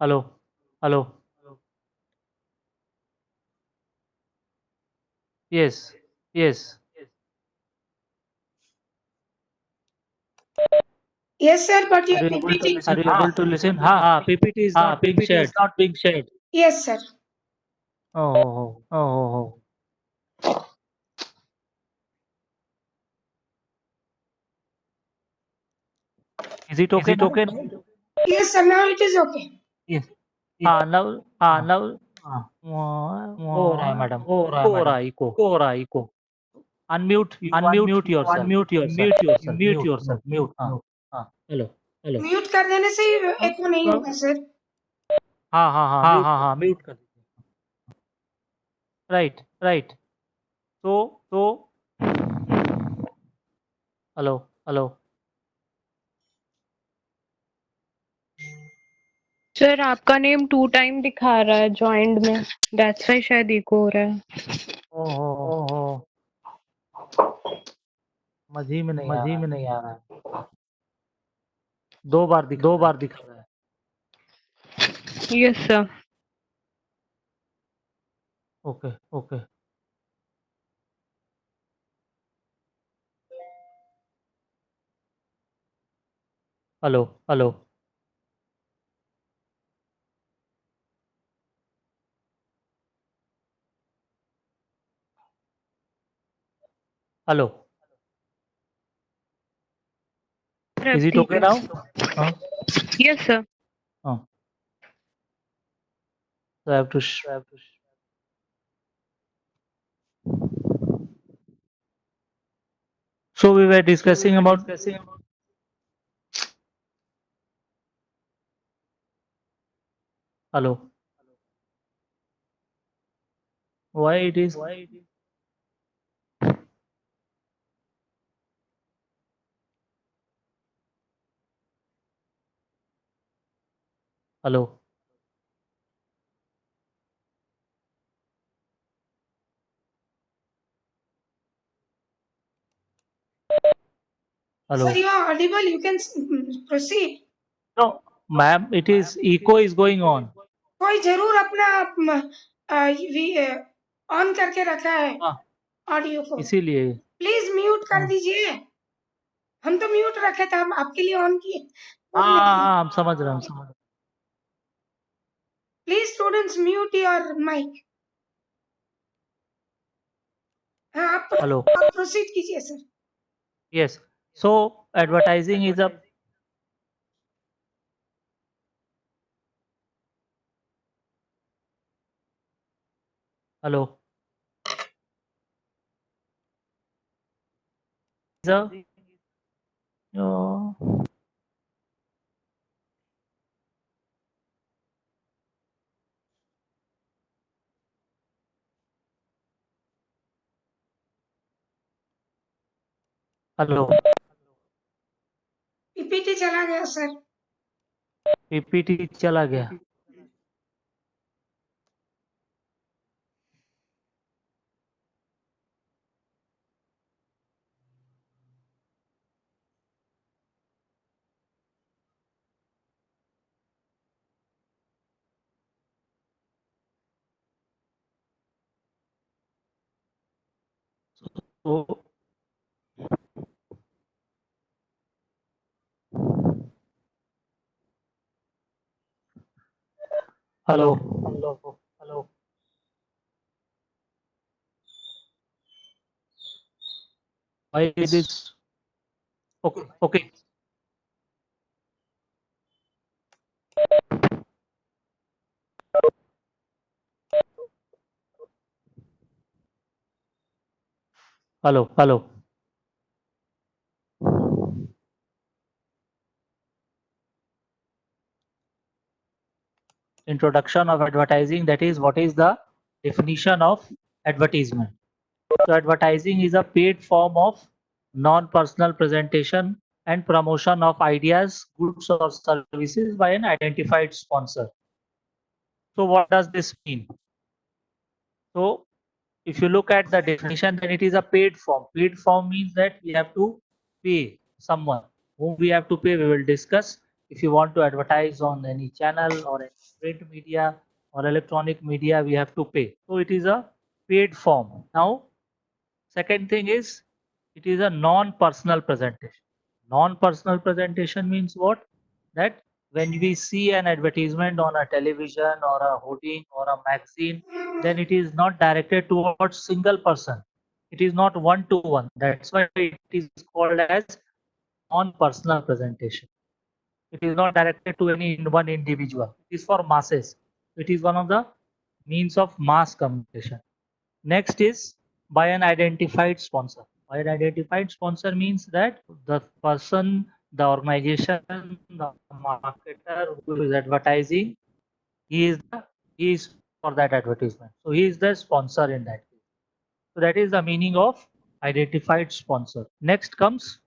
Hello, hello. Yes, yes. Yes, sir, but your Are you able to PPT. listen? Are you able to listen? हाँ, PPT is not being PPT shared. is not being shared. Yes, sir. Oh, oh, oh, oh. Is it okay now? Yes, sir. Now it is okay. Yes. now, now, हो रहा है madam, हो रहा है हो रहा madam, है eco, हो रहा है eco. unmute, you unmute You yourself, unmute yourself. mute yourself, Mute yourself. Mute. हाँ, Mute. हाँ, Hello. Hello. म्यूट कर देने से एको नहीं होगा सर. हाँ, हाँ, हाँ, हाँ mute, हाँ हाँ म्यूट कर दीजिए. right, right. So, hello, hello. Sir आपका नेम 2 टाइम दिखा रहा है जॉइंड में, दैट्स व्हाई शायद इको हो रहा है. ओहो, ओहो, मझी में नहीं आ मजी रहा है. में नहीं आ रहा है. 2 बार दिखा 2 रहा है. बार दिखा रहा है. Yes sir. Okay, okay. Hello, hello. Hello. Is it ठीक okay है. now? हाँ, यस सर. हाँ. So I have to So we were discussing about hello. Why it is hello. Hello. Sir, you are audible. You can proceed. No, ma'am, it is echo is going on. कोई जरूर अपना on करके रखा है हाँ, audio को. इसीलिए. Please mute कर हाँ, दीजिए. हम तो म्यूट रखे थे, हम आपके लिए ऑन किए. हाँ, हम समझ रहे हैं, हम समझ रहे हैं. Please students mute your mic. हाँ, आप Hello. प्रोसीड कीजिए sir. Yes. So advertising is a hello. Is a hello. PPT चला गया सर. PPT चला गया. So hello. Hello. Hello. Why it is okay, okay. Hello, hello. Introduction of advertising, that is what is the definition of advertisement. So advertising is a paid form of non-personal presentation and promotion of ideas, goods or services by an identified sponsor. So what does this mean? So if you look at the definition, then it is a paid form. Paid form means that we have to pay someone. Whom we have to pay, we will discuss. If you want to advertise on any channel or print media or electronic media, we have to pay. So it is a paid form. Now, second thing is it is a non-personal presentation. Non-personal presentation means what? That when we see an advertisement on a television or a hoarding or a magazine, then it is not directed towards single person. It is not one to one. That's why it is called as non-personal presentation. It is not directed to any one individual. It is for masses. It is one of the means of mass communication. Next is by an identified sponsor. By an identified sponsor means that the person, the organization, the marketer who is advertising, he is for that advertisement. So he is the sponsor in that case. So that is the meaning of identified sponsor. Next comes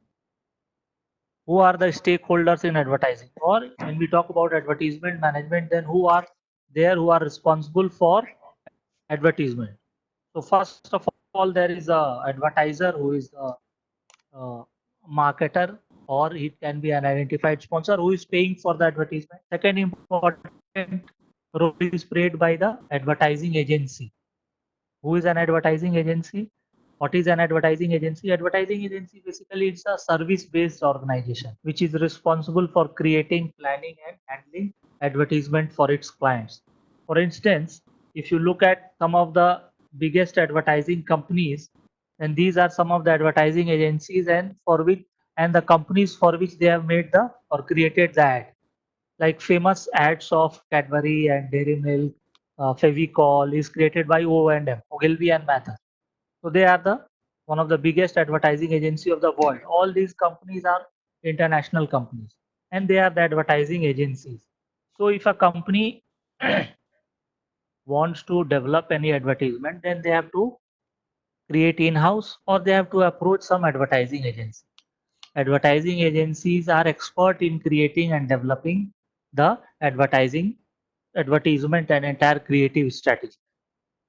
who are the stakeholders in advertising, or when we talk about advertisement management, then who are there who are responsible for advertisement. So first of all, there is a advertiser who is a marketer, or it can be an identified sponsor who is paying for the advertisement. Second important role is played by the advertising agency. Who is an advertising agency? What is an advertising agency? Advertising agency basically it's a service-based organization which is responsible for creating, planning, and handling advertisement for its clients. For instance, if you look at some of the biggest advertising companies, then these are some of the advertising agencies and for which and the companies for which they have made the or created the ad. Like famous ads of Cadbury and Dairy Milk, Fevicol is created by O&M, Ogilvy and Mather. So they are the one of the biggest advertising agency of the world. All these companies are international companies, and they are the advertising agencies. So if a company wants to develop any advertisement, then they have to create in-house or they have to approach some advertising agency. Advertising agencies are expert in creating and developing the advertisement and entire creative strategy.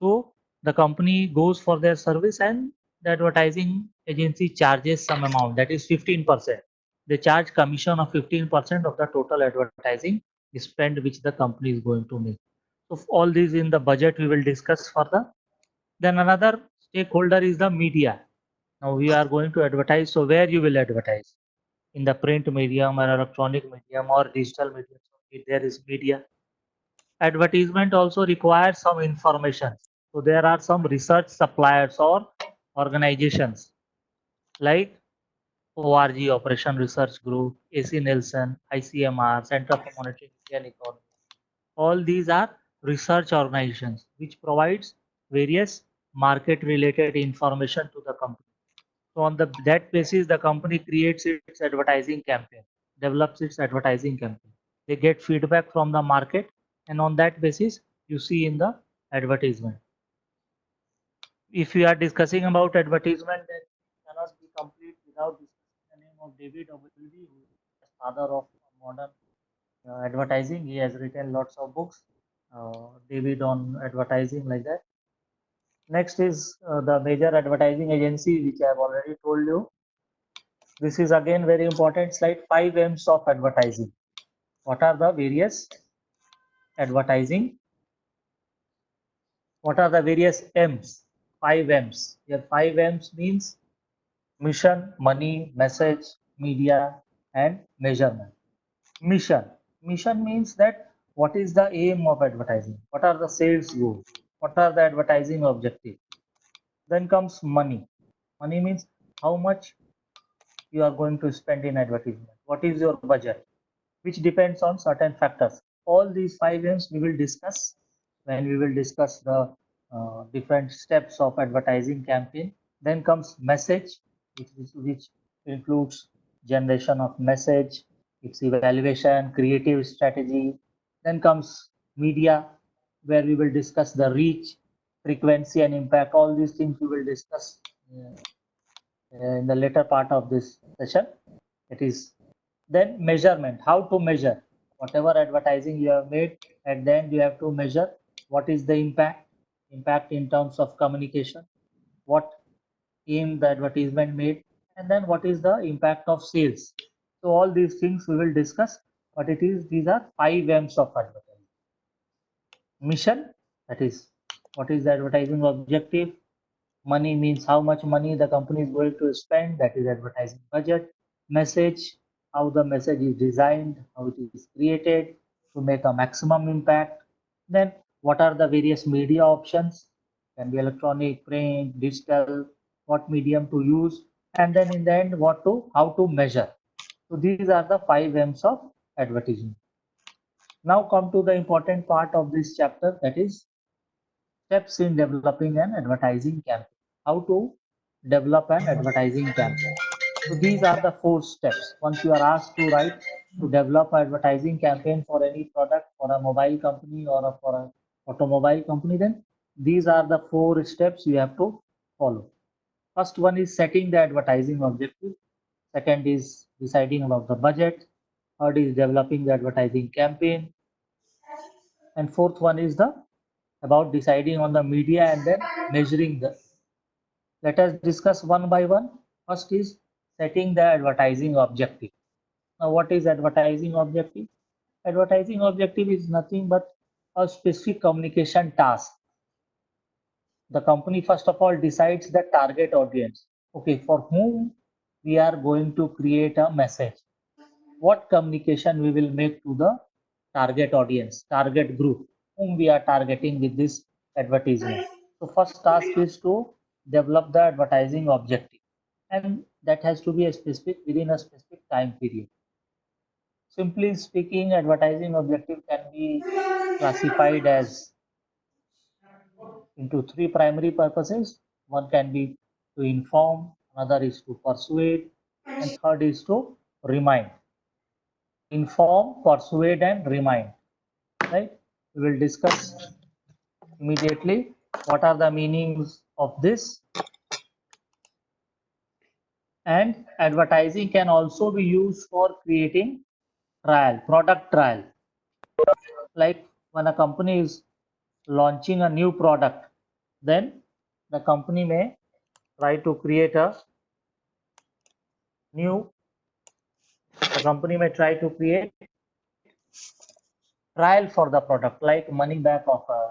So the company goes for their service and the advertising agency charges some amount, that is 15%. They charge commission of 15% of the total advertising spend which the company is going to make. So all these in the budget we will discuss further. Then another stakeholder is the media. Now we are going to advertise. So where you will advertise? In the print medium or electronic medium or digital medium. So there is media. Advertisement also requires some information. So there are some research suppliers or organizations like ORG, Operation Research Group, AC Nielsen, ICMR, Center for Monitoring Indian Economy. All these are research organizations which provides various market related information to the company. So on that basis, the company creates its advertising campaign, develops its advertising campaign. They get feedback from the market, and on that basis, you see in the advertisement. If we are discussing about advertisement, then it cannot be complete without discussing the name of David Ogilvy, who is the father of modern advertising. He has written lots of books, David on advertising, like that. Next is the major advertising agency, which I have already told you. This is again very important slide, 5 M's of advertising. What are the various advertising? What are the various M's? 5 M's. Here 5 M's means mission, money, message, media, and measurement. Mission. Mission means that what is the aim of advertising? What are the sales goals? What are the advertising objectives? Then comes money. Money means how much you are going to spend in advertisement. What is your budget? Which depends on certain factors. All these 5 M's we will discuss when we will discuss the different steps of advertising campaign. Then comes message, which includes generation of message, its evaluation, creative strategy. Then comes media, where we will discuss the reach, frequency, and impact. All these things we will discuss in the later part of this session. It is then measurement, how to measure whatever advertising you have made. At the end, you have to measure what is the impact in terms of communication, what aim the advertisement made, and then what is the impact of sales. So all these things we will discuss, but it is these are 5 M's of advertising. mission, that is what is the advertising objective. Money means how much money the company is going to spend, that is advertising budget. Message, how the message is designed, how it is created to make a maximum impact. Then what are the various media options, can be electronic, print, digital, what medium to use, and then in the end how to measure. So these are the 5 M's of advertising. Now come to the important part of this chapter, that is steps in developing an advertising campaign. How to develop an advertising campaign. So these are the 4 steps. Once you are asked to write to develop an advertising campaign for any product, for a mobile company or for an automobile company, then these are the 4 steps you have to follow. First one is setting the advertising objective. Second is deciding about the budget. Third is developing the advertising campaign. And fourth one is the about deciding on the media and then measuring the. Let us discuss one by one. First is setting the advertising objective. Now, what is advertising objective? Advertising objective is nothing but a specific communication task. The company first of all decides the target audience. Okay, for whom we are going to create a message. What communication we will make to the target audience, target group, whom we are targeting with this advertisement. So first task is to develop the advertising objective, and that has to be a specific within a specific time period. Simply speaking, advertising objective can be classified as into 3 primary purposes. One can be to inform, another is to persuade, and third is to remind. Inform, persuade, and remind. Right? We will discuss immediately what are the meanings of this. And advertising can also be used for creating product trial. Like when a company is launching a new product, then the company may try to create a new, the company may try to create trial for the product, like money back offer,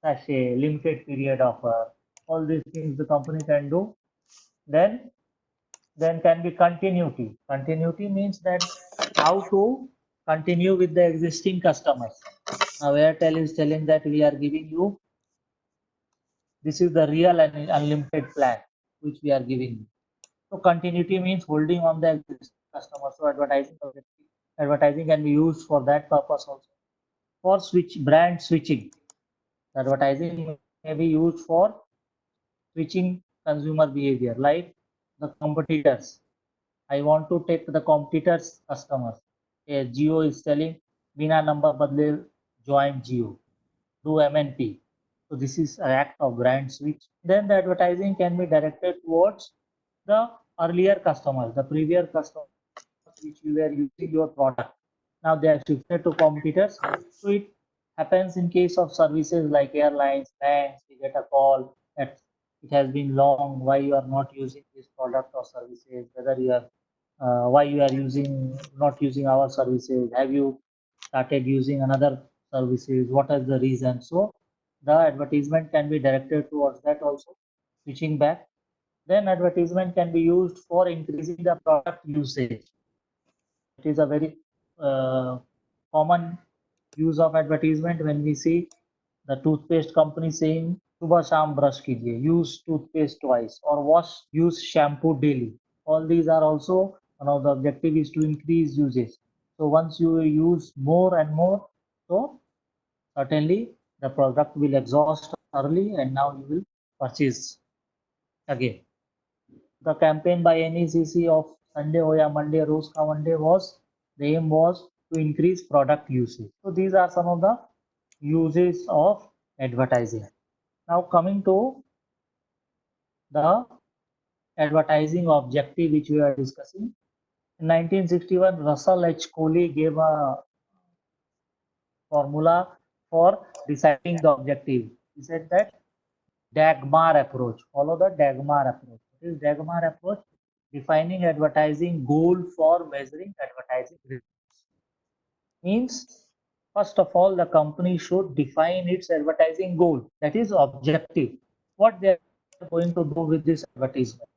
sachet, limited period offer, all these things the company can do. Then can be continuity. Continuity means that how to continue with the existing customers. Now Airtel is telling that we are giving you, this is the real and unlimited plan which we are giving you. So continuity means holding on the existing customers. So advertising can be used for that purpose also. For brand switching, advertising may be used for switching consumer behavior, like the competitors. I want to take the competitors' customers. Jio is selling Bina number badle join Jio. Do MNP. So this is an act of brand switch. Then the advertising can be directed towards the earlier customers, the previous customers which you were using your product. Now they are shifted to competitors. So it happens in case of services like airlines, banks. We get a call that it has been long. Why you are not using this product or services? Whether you are why you are not using our services? Have you started using another services? What is the reason? So the advertisement can be directed towards that also. Switching back, then advertisement can be used for increasing the product usage. It is a very common use of advertisement when we see the toothpaste company saying सुबह शाम brush कीजिए, use toothpaste twice, or use shampoo daily. All these are also one of the objective is to increase usage. So once you use more and more, so certainly the product will exhaust early and now you will purchase again. The campaign by NECC of Sunday Hoya Monday, Rose Ka Monday the aim was to increase product usage. So these are some of the uses of advertising. Now coming to the advertising objective which we are discussing. In 1961, Russell H. Coley gave a formula for deciding the objective. He said that Dagmar approach. Follow the Dagmar approach. What is Dagmar approach? Defining advertising goal for measuring advertising results. Means First of all, the company should define its advertising goal, that is objective, what they are going to do with this advertisement.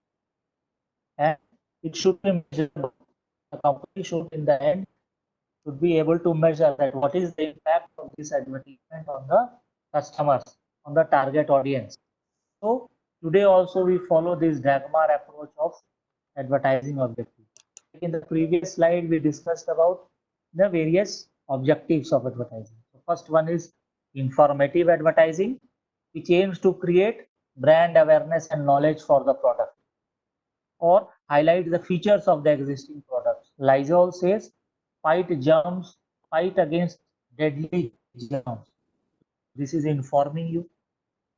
And it should be measurable. The company should, in the end, should be able to measure that what is the impact of this advertisement on the customers, on the target audience. So today also we follow this Dagmar approach of advertising objective. In the previous slide, we discussed about the various objectives of advertising. So first one is informative advertising, which aims to create brand awareness and knowledge for the product or highlight the features of the existing products. Lysol says, fight germs, fight against deadly germs. This is informing you.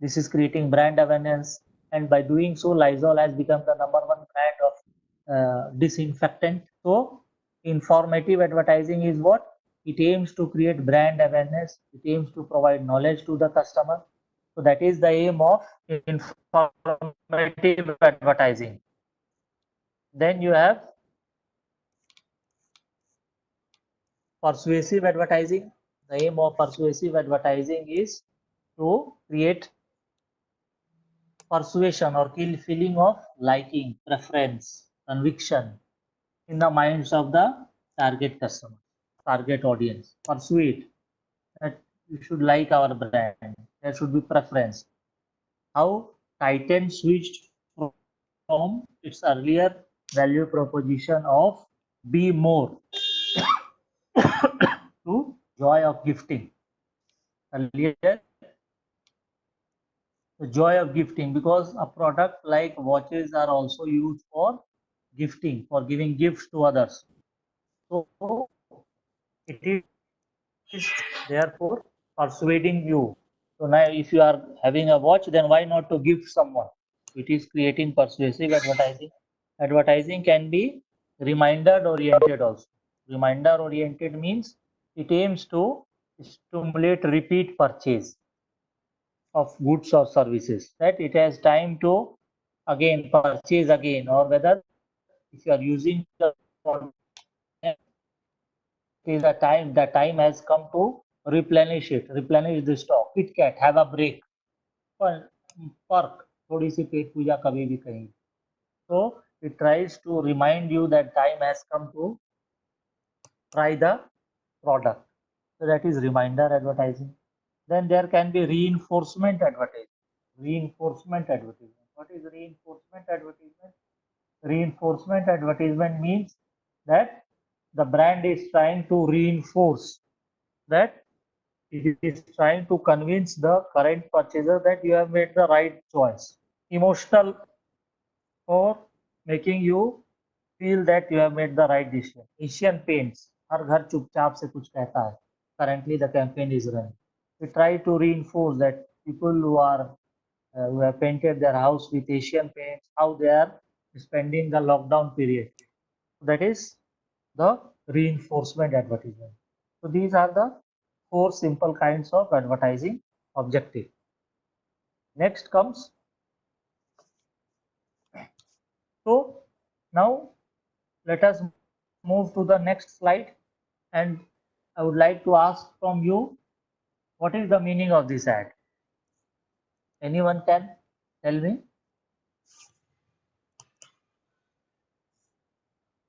This is creating brand awareness. And by doing so, Lysol has become the number one brand of disinfectant. So, informative advertising is what? It aims to create brand awareness. It aims to provide knowledge to the customer. So, that is the aim of informative advertising. Then you have persuasive advertising. The aim of persuasive advertising is to create persuasion or feeling of liking, preference, conviction in the minds of the target customer, target audience. Persuade that you should like our brand. There should be preference. How Titan switched from its earlier value proposition of be more to joy of gifting. Earlier, the joy of gifting, because a product like watches are also used for gifting, for giving gifts to others. So it is therefore persuading you. So now if you are having a watch, then why not to gift someone? It is creating persuasive advertising. Advertising can be reminder oriented also. Reminder oriented means it aims to stimulate repeat purchase of goods or services, that it has time to again purchase again, or whether if you are using the product, it is the time has come to replenish it, replenish the stock. KitKat, have a break, Perk थोड़ी सी पेट पूजा कभी भी कहीं. So it tries to remind you that time has come to try the product. So that is reminder advertising. Then there can be reinforcement advertising. Reinforcement advertisement. What is reinforcement advertisement? Reinforcement advertisement means that the brand is trying to reinforce, that it is trying to convince the current purchaser that you have made the right choice. Emotional, or making you feel that you have made the right decision. Asian Paints, हर घर चुपचाप से कुछ कहता है. Currently the campaign is running. We try to reinforce that people who have painted their house with Asian paints, how they are spending the lockdown period. That is the reinforcement advertisement. So these are the 4 simple kinds of advertising objective. Next comes, so now let us move to the next slide, and I would like to ask from you, what is the meaning of this ad? Anyone can tell me?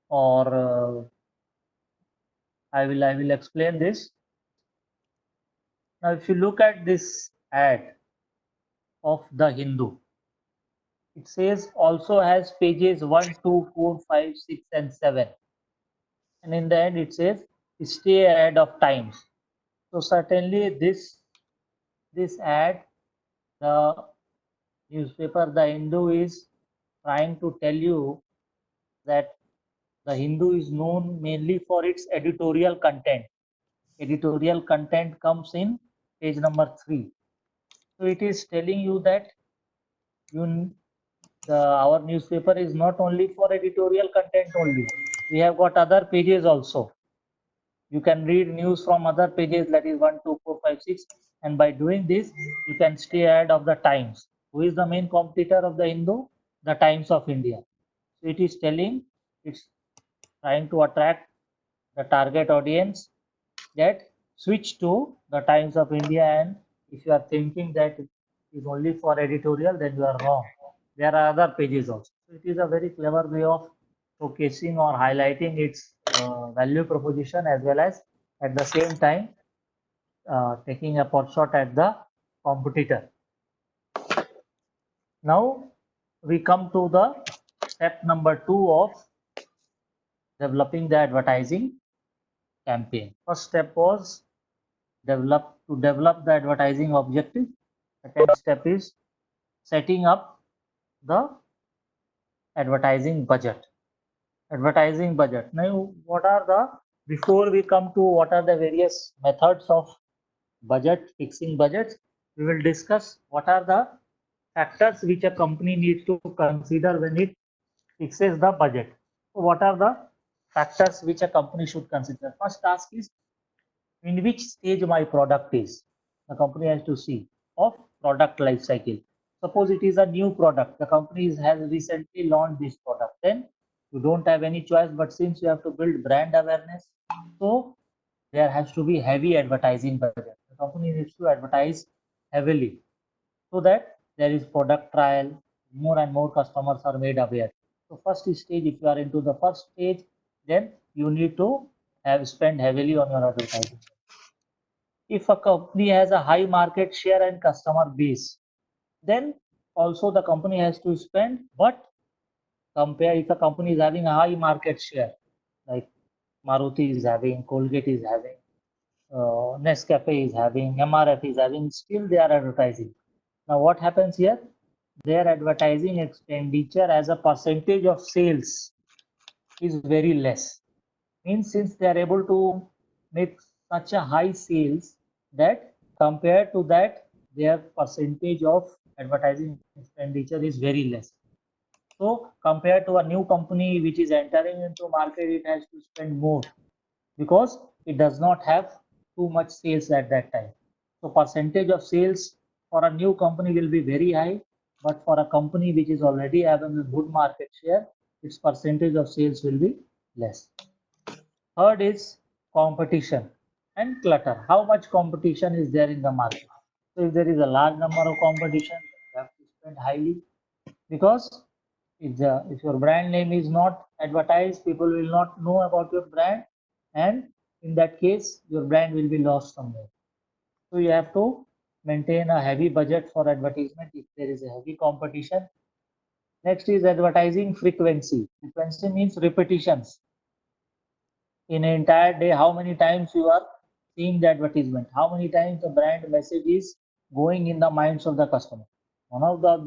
Or I will explain this. Now, if you look at this ad of The Hindu, it says also has pages 1, 2, 4, 5, 6, and 7. And in the end, it says stay ahead of times. So certainly this ad, the newspaper The Hindu is trying to tell you that The Hindu is known mainly for its editorial content. Editorial content comes in page number 3. So it is telling you that our newspaper is not only for editorial content only. We have got other pages also. You can read news from other pages, that is 1, 2, 4, 5, 6. And by doing this, you can stay ahead of the Times. Who is the main competitor of the Hindu? The Times of India. So it is telling, it's trying to attract the target audience, that switch to the Times of India, and if you are thinking that it is only for editorial, then you are wrong. There are other pages also. So it is a very clever way of showcasing or highlighting its value proposition, as well as at the same time taking a pot shot at the competitor. Now we come to the step number 2 of developing the advertising campaign. First step was develop the advertising objective. Second step is setting up the advertising budget. Advertising budget. Now, what are the, before we come to what are the various methods of budget, fixing budgets, we will discuss what are the factors which a company needs to consider when it fixes the budget. So what are the factors which a company should consider? First task is in which stage my product is. The company has to see of product life cycle. Suppose it is a new product, the company has recently launched this product, then you don't have any choice, but since you have to build brand awareness, so there has to be heavy advertising budget. The company needs to advertise heavily so that there is product trial, more and more customers are made aware. So first stage, if you are into the first stage, then you need to have spent heavily on your advertising. If a company has a high market share and customer base, then also the company has to spend, but compare if a company is having a high market share, like Maruti is having, Colgate is having, Nescafe is having, MRF is having, still they are advertising. Now what happens here? Their advertising expenditure as a percentage of sales is very less. Means since they are able to make such a high sales, that compared to that their percentage of advertising expenditure is very less. So compared to a new company which is entering into market, it has to spend more because it does not have too much sales at that time. So percentage of sales for a new company will be very high, but for a company which is already having a good market share, its percentage of sales will be less. Third is competition and clutter. How much competition is there in the market? So if there is a large number of competition, you have to spend highly, because if your brand name is not advertised, people will not know about your brand, and in that case, your brand will be lost somewhere. So you have to maintain a heavy budget for advertisement if there is a heavy competition. Next is advertising frequency. Frequency means repetitions. In an entire day, how many times you are seeing the advertisement, how many times the brand message is going in the minds of the customer. One of the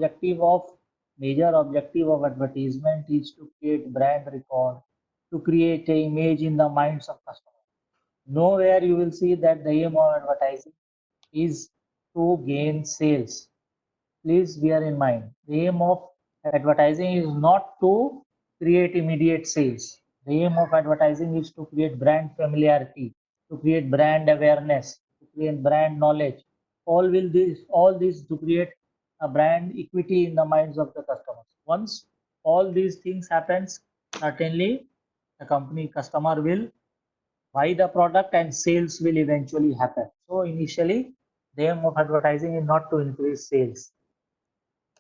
major objective of advertisement is to create brand recall, to create an image in the minds of customers. Nowhere you will see that the aim of advertising is to gain sales. Please bear in mind, the aim of advertising is not to create immediate sales. The aim of advertising is to create brand familiarity, to create brand awareness, to create brand knowledge. All this to create a brand equity in the minds of the customers. Once all these things happens, certainly the company customer will buy the product and sales will eventually happen. So initially, the aim of advertising is not to increase sales.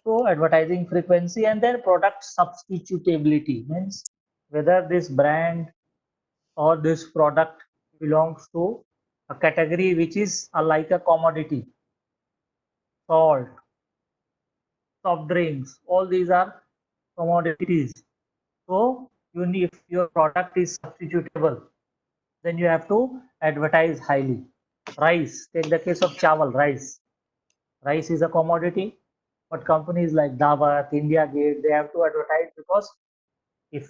So advertising frequency, and then product substitutability means whether this brand or this product belongs to a category which is like a commodity, salt, soft drinks, all these are commodities. So you need, if your product is substitutable, then you have to advertise highly. Rice, take the case of chawal, rice. Rice is a commodity, but companies like Dabat, India Gate, they have to advertise, because if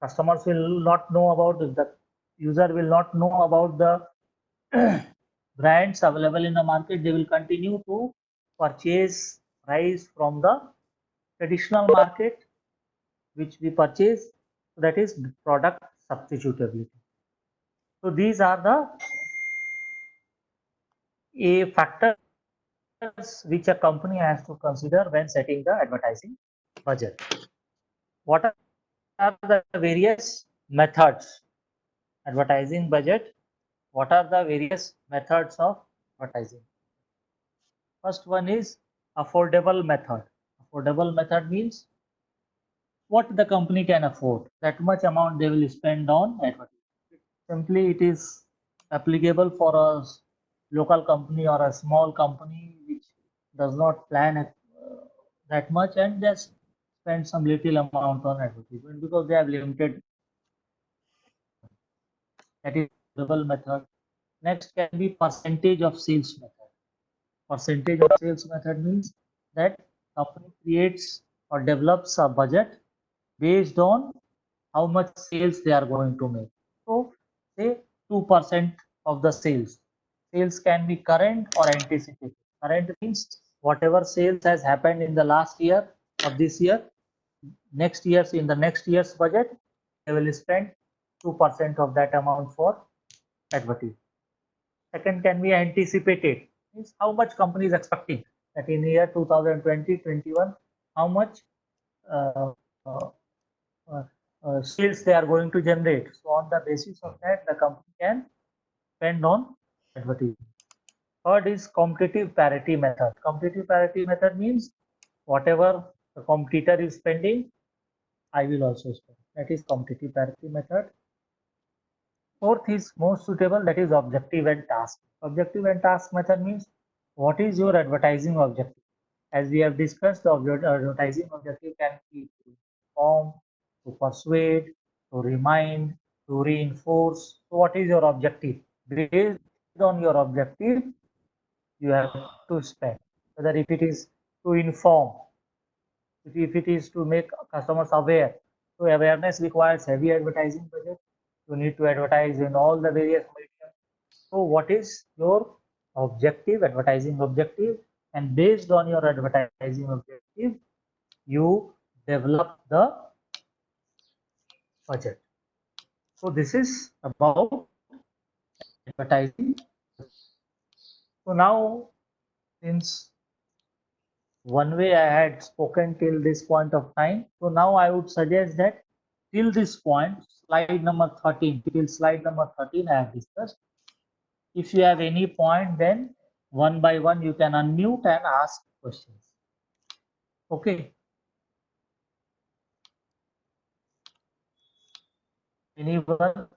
customers will not know about it, the user will not know about the brands available in the market, they will continue to purchase rice from the traditional market which we purchase. That is product substitutability. So these are the factors which a company has to consider when setting the advertising budget. What are the various methods? Advertising budget what are the various methods of advertising? First one is affordable method. Affordable method means what the company can afford, that much amount they will spend on advertising. Simply, it is applicable for a local company or a small company which does not plan that much and just spend some little amount on advertisement because they have limited. That is affordable method. Next can be percentage of sales method. Percentage of sales method means that company creates or develops a budget based on how much sales they are going to make. So say 2% of the sales. Sales can be current or anticipated. Current means whatever sales has happened in the last year or this year, in the next year's budget, they will spend 2% of that amount for advertising. Second can be anticipated, means how much company is expecting that in year 2020-21, how much uh, uh, uh, sales they are going to generate. So on the basis of that, the company can spend on advertising. Third is competitive parity method. Competitive parity method means whatever the competitor is spending, I will also spend. That is competitive parity method. Fourth is most suitable, that is objective and task. Objective and task method means what is your advertising objective? As we have discussed, the advertising objective can be to inform, to persuade, to remind, to reinforce. So, what is your objective? Based on your objective, you have to spend. Whether if it is to inform, if it is to make customers aware, so awareness requires heavy advertising budget. You need to advertise in all the various media. So what is your objective, advertising objective? And based on your advertising objective, you develop the budget. So this is about advertising. So now, since one way I had spoken till this point of time, so now I would suggest that till this point, slide number 13, till slide number 13 I have discussed. If you have any point, then one by one you can unmute and ask questions. Okay. Anyone?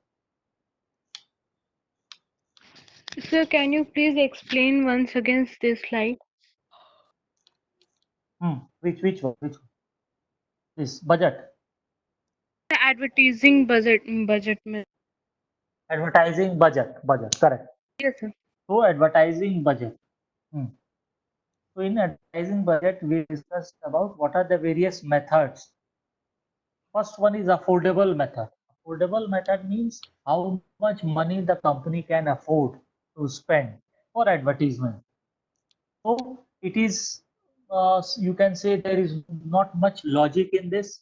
Sir, can you please explain once again this slide? Which one? Which one? This budget. The advertising budget में. Advertising budget. Correct. Yes, sir. So advertising budget. So in advertising budget, we discussed about what are the various methods. First one is affordable method. Affordable method means how much money the company can afford to spend for advertisement. So it is, you can say there is not much logic in this,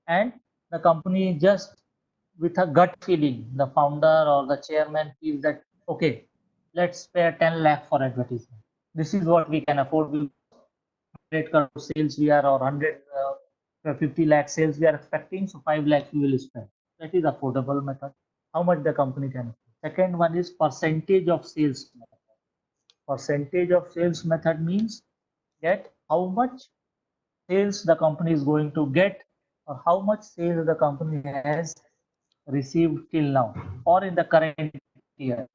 and the company just with a gut feeling, the founder or the chairman feels that okay, let's spare 10 lakh for advertisement. This is what we can afford. 100 crore sales we are, or 150 lakh sales we are expecting, so 5 lakhs we will spend. That is affordable method. How much the company can afford. Second one is percentage of sales method. Percentage of sales method means that how much sales the company is going to get, or how much sales the company has received till now or in the current year.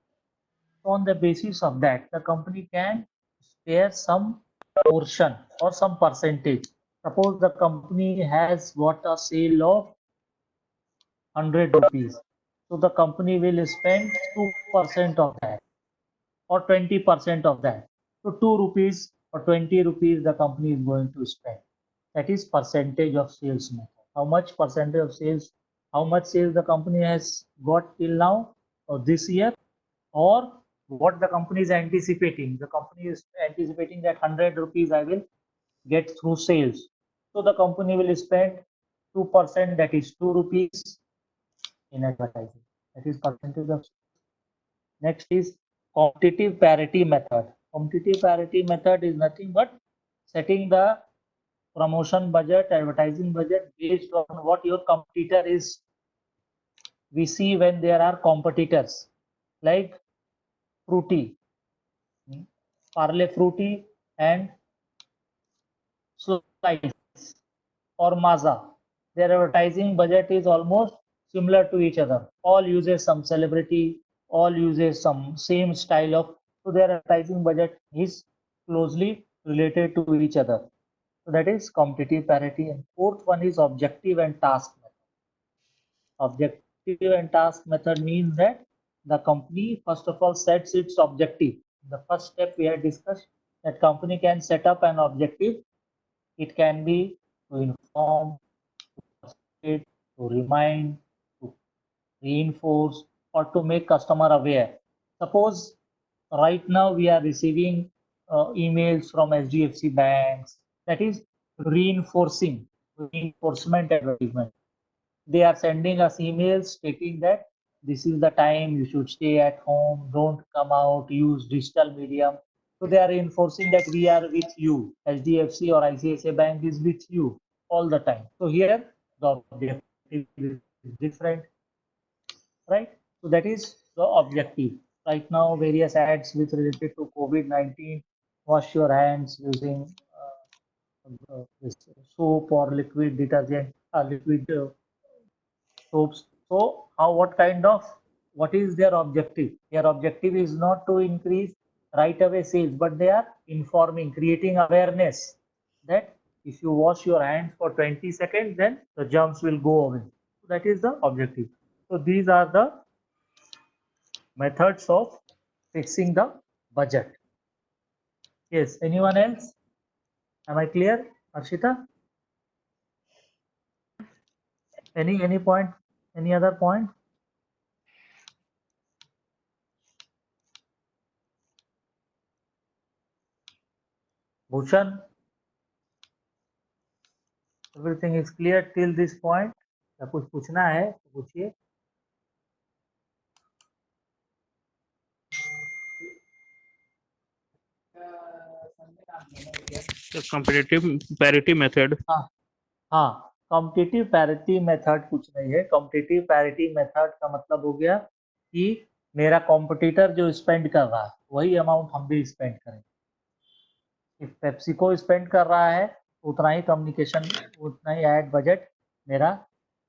So on the basis of that, the company can spare some portion or some percentage. Suppose the company has got a sale of 100 rupees. So the company will spend 2% of that or 20% of that. So 2 rupees or 20 rupees the company is going to spend. That is percentage of sales method. How much percentage of sales, how much sales the company has got till now or this year, or what the company is anticipating. The company is anticipating that 100 rupees I will get through sales. So the company will spend 2%, that is 2 rupees in advertising. That is percentage of. Next is competitive parity method. Competitive parity method is nothing but setting the promotion budget, advertising budget based on what your competitor is. We see when there are competitors. like Fruity, Parle Fruity and Slice or Maza. Their advertising budget is almost similar to each other. All uses some celebrity, all uses some same style of, so their advertising budget is closely related to each other. So that is competitive parity. And fourth one is objective and task method. Objective and task method means that the company first of all sets its objective. The first step we had discussed, that company can set up an objective. It can be to inform, to remind, to reinforce, or to make customer aware. Suppose right now we are receiving emails from HDFC banks, that is reinforcement advertisement. They are sending us emails stating that this is the time you should stay at home, don't come out, use digital medium. So they are enforcing that we are with you. HDFC or ICICI Bank is with you all the time. So here the objective is different, right? So that is the objective. Right now, various ads with related to COVID-19, wash your hands using this soap or liquid detergent, liquid soaps. So how, what is their objective? Their objective is not to increase right away sales, but they are informing, creating awareness that if you wash your hands for 20 seconds, then the germs will go away. So that is the objective. So these are the methods of fixing the budget. Yes, anyone else? Am I clear, Arshita? Any point? Any other point? Bhushan? Everything is clear till this point? या कुछ पूछना है तो पूछिए. The competitive parity method. हाँ, competitive parity method कुछ नहीं है. कॉम्पिटिटिव पैरिटी मेथड का मतलब हो गया कि मेरा कॉम्पिटिटर जो स्पेंड कर रहा है वही अमाउंट हम भी स्पेंड करें. इफ पेप्सिको स्पेंड कर रहा है उतना ही कम्युनिकेशन, उतना ही एड बजट मेरा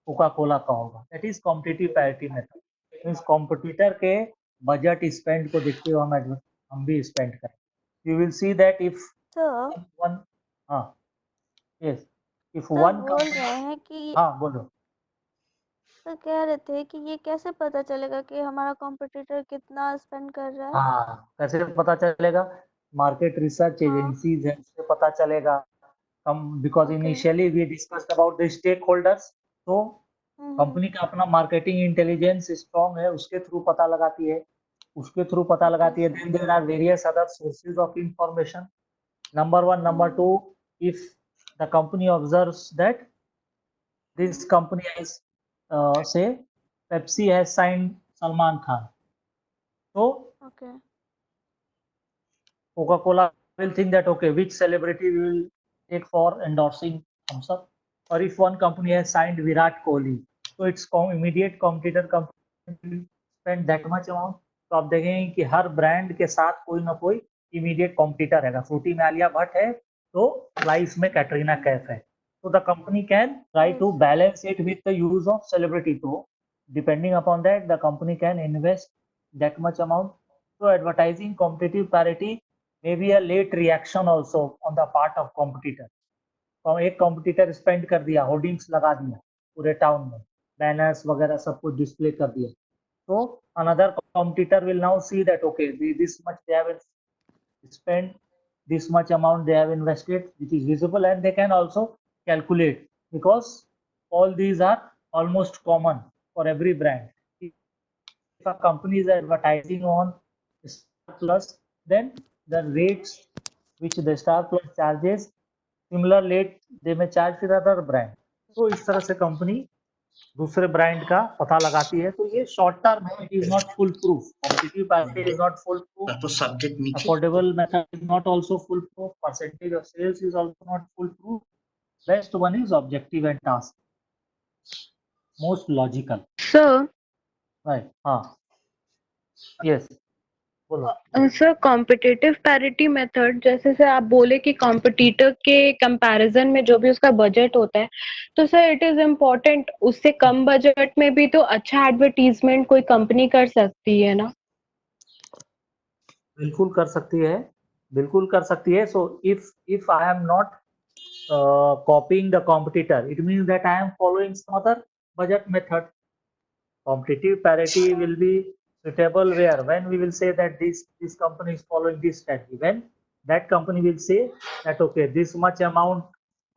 कोका कोला का होगा. That is competitive parity method. Means competitor के बजट स्पेंड को देखते हुए हम भी स्पेंड करें. You will see that if sir one, हाँ, यस, इफ सर वन बोल रहे हैं कि हाँ बोलो. सर कह रहे थे कि ये कैसे पता चलेगा कि हमारा कॉम्पिटिटर कितना स्पेंड कर रहा है? हाँ, कैसे पता चलेगा? मार्केट रिसर्च हाँ. एजेंसीज है, उससे पता चलेगा. हम because Okay. Initially we discussed about the stakeholders. तो कंपनी का अपना मार्केटिंग इंटेलिजेंस स्ट्रॉन्ग है, उसके थ्रू पता लगाती है, उसके थ्रू पता लगाती है. Then there are various other sources of information. Number one. Number two, if the company observes that this company has say Pepsi has signed Salman Khan, so Okay. Coca-Cola will think that okay, which celebrity we will take for endorsing thumbs up. Or if one company has signed Virat Kohli, so its immediate competitor company will spend that much amount. तो आप देखेंगे कि हर brand के साथ कोई ना कोई immediate competitor रहेगा. फ्रूटी में आलिया भट्ट है तो लाइफ में कैटरीना कैफ है. So the company can try to balance it with the use of celebrity. So depending upon that, the company can invest that much amount. So advertising competitive parity may be a late reaction also on the part of competitor. तो एक competitor spend कर दिया, hoardings लगा दिया पूरे town में, banners वगैरह सब कुछ डिस्प्ले कर दिया. तो another competitor will now see that okay, this much they have spent, this much amount they have invested, which is visible, and they can also calculate because all these are almost common for every brand. If a company is advertising on Star Plus, then the rates which the Star Plus charges, similar rate they may charge with other brand. तो इस तरह से company दूसरे brand का पता लगाती है. तो ये शॉर्ट टर्म है, it is not full proof. Competitive parity is not full proof. तो सब्जेक्ट नीचे Affordable method is not also foolproof. Percentage of sales is also not foolproof. Best one is objective and task. Most logical. Sir, Right. हाँ. Yes बोलो। Sir competitive parity method, जैसे sir आप बोले कि competitor के comparison में जो भी उसका बजट होता है, तो सर इट इज इम्पोर्टेंट उससे कम बजट में भी तो अच्छा एडवर्टीजमेंट कोई कंपनी कर सकती है ना? बिल्कुल कर सकती है, बिल्कुल कर सकती है. सो if I am not copying the competitor, it means that I am following some other budget method. Competitive parity will be suitable where when we will say that this company is following this strategy, when that company will say that okay, this much amount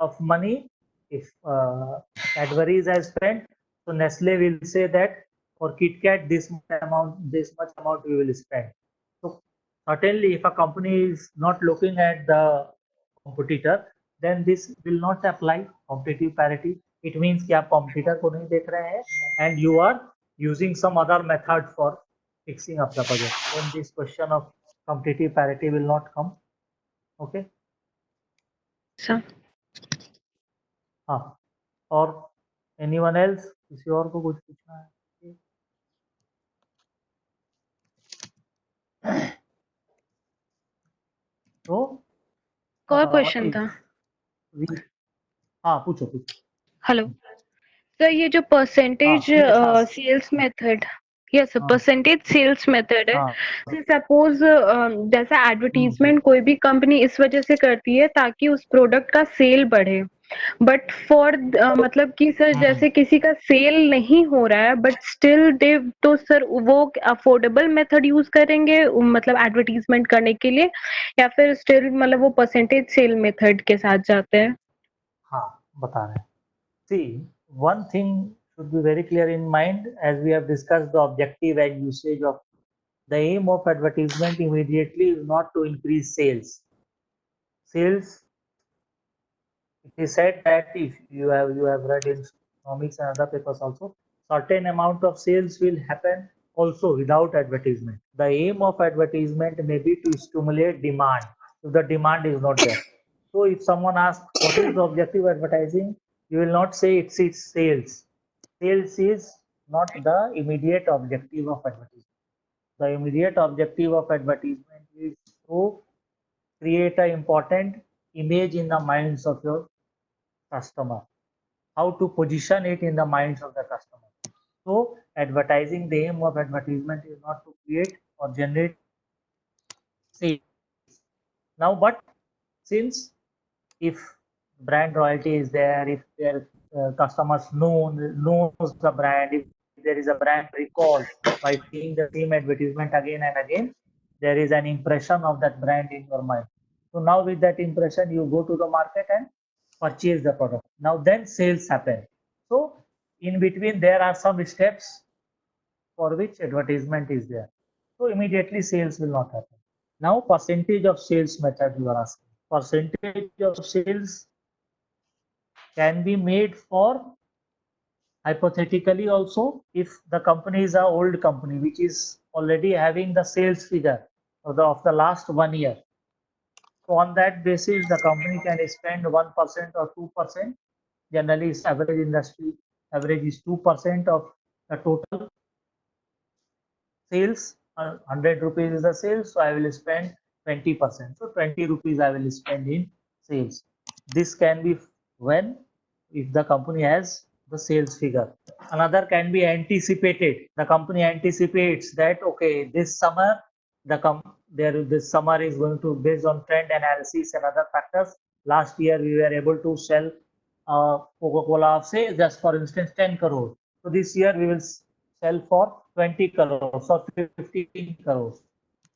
of money if Cadbury's has spent, so Nestle will say that for KitKat this much amount we will spend. So certainly if a company is not looking at the competitor, then this will not apply competitive parity. It means कि आप competitor को नहीं देख रहे हैं and you are using some other method for fixing up the budget. Then this question of competitive parity will not come. Okay. Sir हाँ. और anyone else? किसी और को कुछ पूछना है? तो और क्वेश्चन था। हाँ पूछो पूछो. हेलो सर, ये जो परसेंटेज yes, हाँ. सेल्स मेथड, यस हाँ. परसेंटेज सेल्स मेथड है, हाँ. सपोज जैसा एडवर्टीजमेंट कोई भी कंपनी इस वजह से करती है ताकि उस प्रोडक्ट का सेल बढ़े, बट फॉर मतलब कि सर जैसे किसी का सेल नहीं हो रहा है बट स्टिल दे, तो सर वो अफोर्डेबल मेथड यूज करेंगे मतलब एडवर्टीजमेंट करने के लिए, या फिर स्टिल मतलब वो परसेंटेज सेल मेथड के साथ जाते हैं? हाँ बता रहे हैं. See, one thing should be very clear in mind as we have discussed the objective and usage of the aim of advertisement immediately is not to increase sales. Sales, it is said that if you have read in economics and other papers also, certain amount of sales will happen also without advertisement. The aim of advertisement may be to stimulate demand if the demand is not there. So if someone asks what is the objective of advertising, you will not say it's sales. Sales is not the immediate objective of advertisement. The immediate objective of advertisement is to create an important image in the minds of your customer, how to position it in the minds of the customer. So advertising, the aim of advertisement is not to create or generate sales. Now, but since if brand royalty is there, if their customers knows the brand, if there is a brand recall by seeing the same advertisement again and again, there is an impression of that brand in your mind. So now with that impression, you go to the market and purchase the product. Now then sales happen. So in between there are some steps for which advertisement is there. So immediately sales will not happen. Now percentage of sales method you are asking. Percentage of sales can be made for hypothetically also if the company is a old company which is already having the sales figure of the last 1 year. So on that basis, the company can spend 1% or 2%. Generally, its average industry average is 2% of the total sales. 100 rupees is the sales, so I will spend 20%. So 20 rupees I will spend in sales. This can be when if the company has the sales figure. Another can be anticipated. The company anticipates that okay, this summer this summer is going to based on trend analysis and other factors. Last year we were able to sell Coca-Cola of say just for instance 10 crore. So this year we will sell for 20 crores or 15 crores.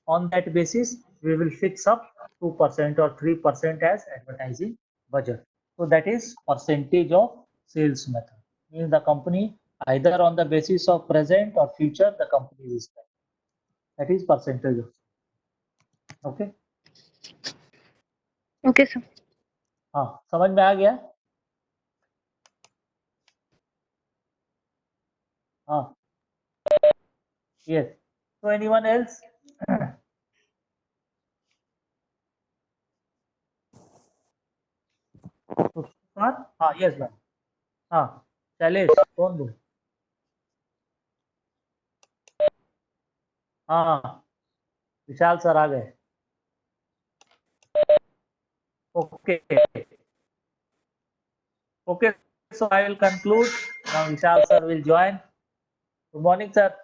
On that basis, we will fix up 2% or 3% as advertising budget. So that is percentage of sales method. Means the company either on the basis of present or future the company is spent. That is percentage of. Okay. Okay sir. हाँ समझ में आ गया. हाँ. Yes. So anyone else? हाँ yes ma'am. हाँ शैलेश कौन बोल. हाँ, विशाल सर आ गए. Okay. Okay, so I will conclude. Now Vishal sir will join. Good morning, sir.